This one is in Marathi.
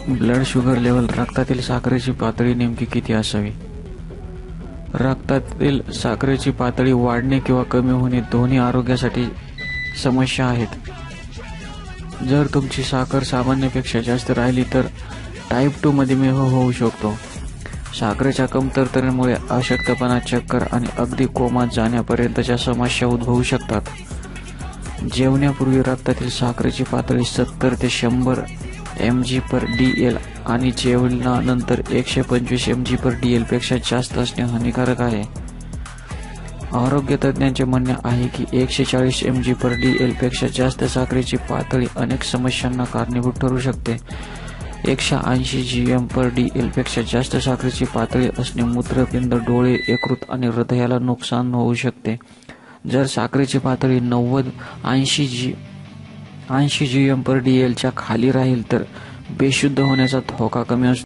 ब्लड शुगर लेवल, रक्तातील साखरेची पातळी नेमकी किती असावी? रक्तातील साखरेची पातळी वाढणे किंवा कमी होणे दोन्ही आरोग्यासाठी समस्या आहेत. जर तुमची साखर सामान्यपेक्षा जास्त राहिली तर टाईप 2 मधुमेह होऊ शकतो. साखरेच्या कमतरतेमुळे अशक्तपणा, चक्कर आणि अगदी कोमात जाण्यापर्यंतच्या समस्या उद्भवू शकतात. जेवणापूर्वी रक्तातील साखरेची पातळी 70 ते 100 mg/dl आणि जेवणानंतर 125 mg/dl पेक्षा जास्त असणे हानिकारक आहे. आरोग्य तज्ज्ञांचे म्हणणे आहे की 140 mg/dl पेक्षा जास्त साखरेची पातळी अनेक समस्यांना कारणीभूत ठरू शकते. 180 gm/dl पेक्षा जास्त साखरेची पातळी असणे मूत्रपिंड, डोळे, यकृत आणि हृदयाला नुकसान होऊ शकते. जर साखरेची पातळी 90-80 gm/dl च्या खाली राहील तर बेशुद्ध होण्याचा धोका कमी असतो.